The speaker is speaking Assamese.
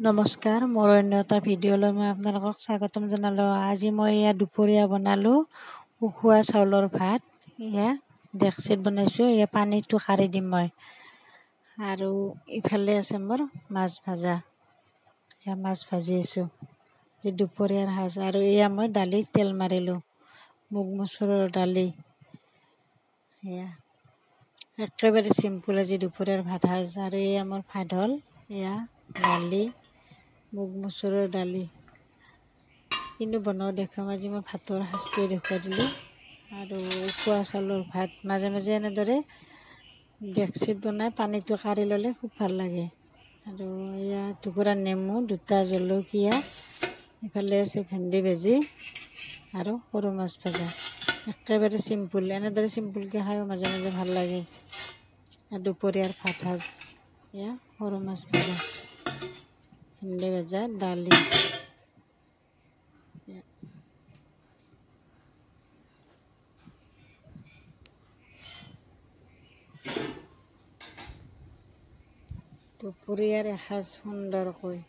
নমস্কাৰ, মোৰ অন্য এটা ভিডিঅ'লৈ মই আপোনালোকক স্বাগতম জনালোঁ। আজি মই এয়া দুপৰীয়া বনালোঁ উখোৱা চাউলৰ ভাত। এয়া ডেক্সিত বনাইছোঁ। এয়া পানীটো কাঢ়ি দিম মই। আৰু ইফালে আছে মোৰ মাছ ভাজা। এয়া মাছ ভাজি আছোঁ, যি দুপৰীয়াৰ সাজ। আৰু এয়া মই দালিত তেল মাৰিলোঁ, মুগ মচুৰৰ দালি। এয়া একেবাৰে চিম্পুল আজি দুপৰীয়াৰ ভাত সাজ। আৰু এয়া মোৰ ভাত হ'ল, এয়া দালি, মুগ মচুৰৰ দালি। কিন্তু বনাওঁ দেখুৱাম, আজি মই ভাতৰ সাজটোৱে দেখুৱাই দিলোঁ। আৰু উখোৱা চাউলৰ ভাত মাজে মাজে এনেদৰে ডেক্সিত বনাই পানীটো কাঢ়ি ল'লে খুব ভাল লাগে। আৰু এয়া টুকুৰা নেমু, দুটা জলকীয়া, ইফালে আছে ভেন্দি ভাজি আৰু সৰু মাছ ভাজা। একেবাৰে চিম্পুল, এনেদৰে চিম্পুলকৈ খায়ো মাজে মাজে ভাল লাগে। আৰু দুপৰীয়াৰ ভাত সাজ এয়া সৰু মাছ ভাজা, ভেন্দি ভাজা, দালি। দুপৰীয়াৰ এসাঁজ সুন্দৰকৈ